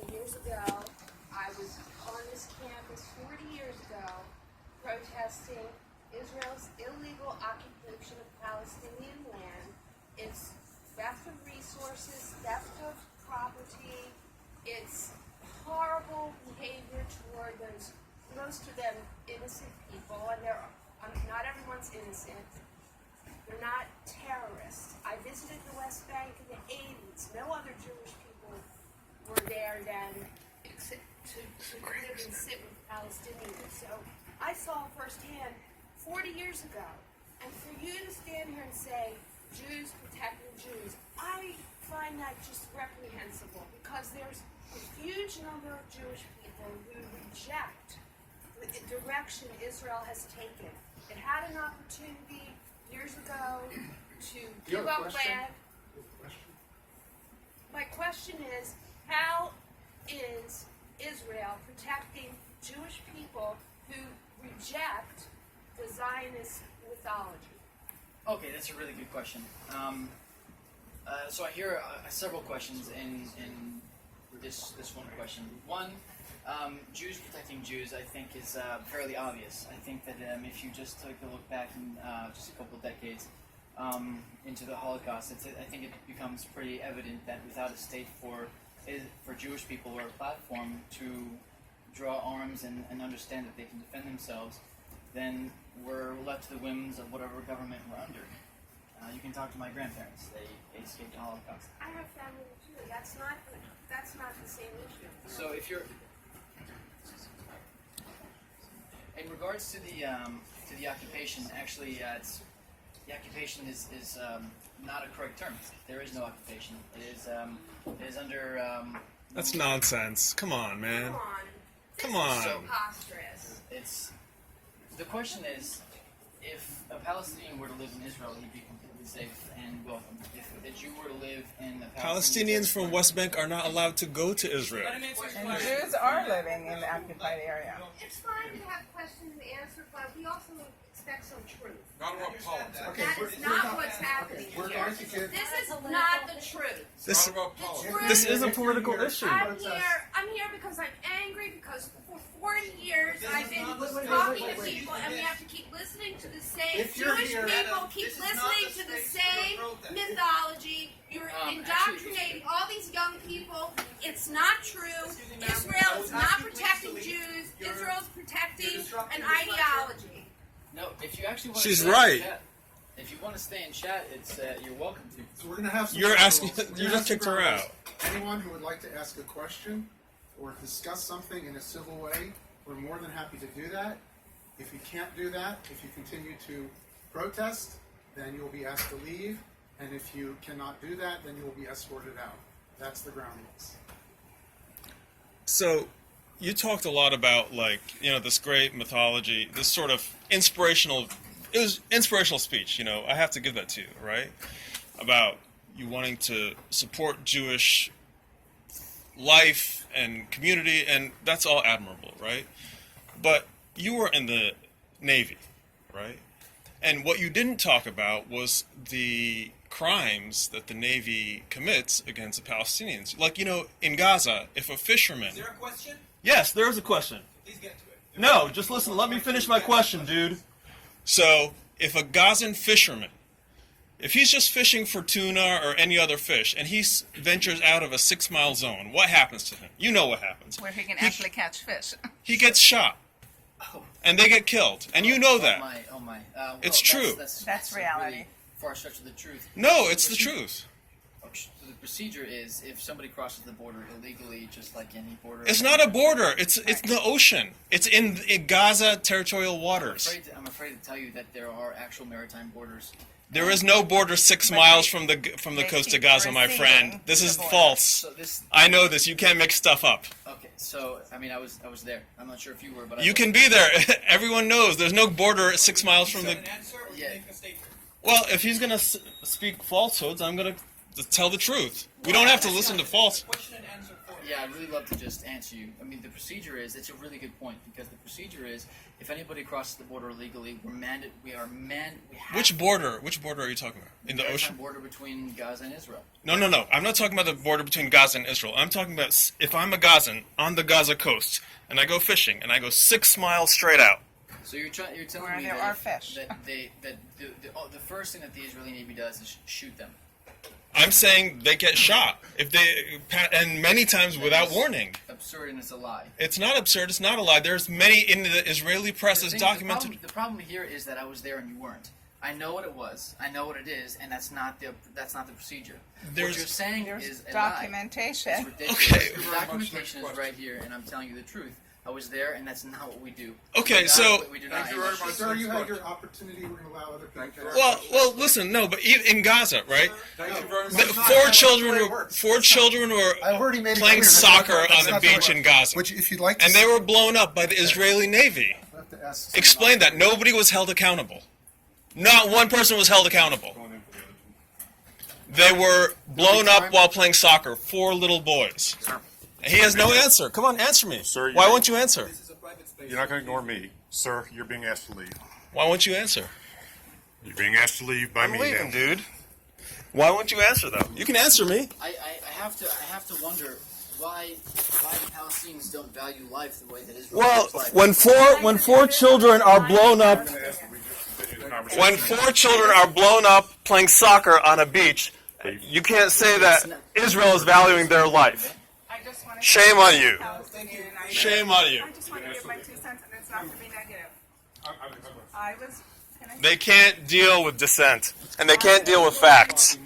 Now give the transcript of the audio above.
20 years ago, I was on this campus 40 years ago protesting Israel's illegal occupation of Palestinian land, its theft of resources, theft of property, its horrible behavior toward those, most of them innocent people, and not everyone's innocent. They're not terrorists. I visited the West Bank in the 80s. No other Jewish people were there than to live and sit with Palestinians. So I saw firsthand 40 years ago. And for you to stand here and say, Jews protecting Jews, I find that just reprehensible, because there's a huge number of Jewish people who reject the direction Israel has taken. It had an opportunity years ago to give up land. My question is, how is Israel protecting Jewish people who reject the Zionist mythology? Okay, that's a really good question. So I hear several questions in this one question. One, Jews protecting Jews, I think, is fairly obvious. I think that if you just take a look back in just a couple of decades into the Holocaust, I think it becomes pretty evident that without a state for Jewish people or a platform to draw arms and understand that they can defend themselves, then we're left to the whims of whatever government we're under. You can talk to my grandparents; they escaped the Holocaust. I have family too. That's not the same issue. So if you're in regards to the occupation, actually, the occupation is not a correct term. There is no occupation. It is under. That's nonsense. Come on, man. Come on. So, Preposterous. The question is, if a Palestinian were to live in Israel, he'd be completely safe and welcome. If a Jew were to live in the Palestinians from West Bank are not allowed to go to Israel. And Jews are living in the occupied area. It's fine to have questions and answers, but we also expect some truth. Not about politics. Okay, that is not what's happening here. This is not the truth. Not about politics. This is a political issue. I'm here because I'm angry, because for 40 years I've been talking to people, and we have to keep listening to the same Jewish people, keep listening to the same mythology. You're indoctrinating all these young people. It's not true. Israel is not protecting Jews. Israel is protecting an ideology. No, if you actually want to She's stay right. in chat, if you want to stay in chat, it's you're welcome to. So we're going to have some You're ground asking. rules. You just kicked her out. Anyone who would like to ask a question or discuss something in a civil way, we're more than happy to do that. If you can't do that, if you continue to protest, then you'll be asked to leave. And if you cannot do that, then you will be escorted out. That's the ground rules. So, you talked a lot about, like, this great mythology, this sort of inspirational speech, I have to give that to you, right? About you wanting to support Jewish life and community, and that's all admirable, right? But you were in the Navy, right? And what you didn't talk about was the crimes that the Navy commits against the Palestinians. Like, in Gaza, if a fisherman... Is there a question? Yes, there is a question. Please get to it. No, just listen. Let me finish my question, dude. So, if a Gazan fisherman, if he's just fishing for tuna or any other fish, and he ventures out of a 6-mile zone, what happens to him? You know what happens. Where he can actually catch fish. He gets shot. And they get killed. And you know that. Oh my. It's true. That's reality. Really far stretch of the truth. No, it's the truth. So the procedure is, if somebody crosses the border illegally, just like any border... It's not a border. It's the ocean. It's in Gaza territorial waters. I'm afraid to tell you that there are actual maritime borders. There is no border 6 miles from the coast of Gaza, my friend. This is false. So I know this. You can't make stuff up. Okay, so I was there. I'm not sure if you were, but You can be there. Everyone knows there's no border 6 miles from the. Well, if he's gonna speak falsehoods, I'm gonna tell the truth. We don't have to listen to false. Question and answer Yeah, I'd really love to just answer you. I mean, the procedure is, it's a really good point, because the procedure is, if anybody crosses the border illegally, we have Which border? Which border are you talking about? In the maritime ocean? border between Gaza and Israel. No. I'm not talking about the border between Gaza and Israel. I'm talking about if I'm a Gazan on the Gaza coast and I go fishing and I go 6 miles straight out. So you're telling Where me there that, are fish. the first thing that the Israeli Navy does is shoot them. I'm saying they get shot and many times without warning. Absurd, and it's a lie. It's not absurd. It's not a lie. There's many in the Israeli press is documented. The problem here is that I was there and you weren't. I know what it was. I know what it is, and that's not the procedure. What you're saying is a lie. Documentation. It's ridiculous. Okay. The documentation is right here, and I'm telling you the truth. I was there, and that's not what we do. Okay, so we do not. Thank you very much. Sir, you had your opportunity. We're going to allow other people. Thank you. well, listen, no, but in Gaza, right? Thank you very much. Four children were I've already made it playing clear that soccer that's on the not beach right. in Gaza, Which, if you'd like to, and they were blown up by the Israeli Navy. I have to ask Explain that. Nobody was held accountable. Not one person was held accountable. They were blown up while playing soccer. 4 little boys. He has no answer. Come on, answer me. Sir, Why won't you answer? You're not going to ignore me. Sir, you're being asked to leave. Why won't you answer? You're being asked to leave by I'm me leaving, now. dude. Why won't you answer though? You can answer me. I have to wonder why the Palestinians don't value life the way that Israel Well, values life. when four children are blown up, I'm going to ask that we just continue the conversation. when 4 children are blown up playing soccer on a beach, you can't say that Israel is valuing their life. I just want to Shame on you. Palestinian. Shame on you. I just want to give my 2 cents, and it's not to be negative. I was. They can't deal with dissent, and they can't deal with facts.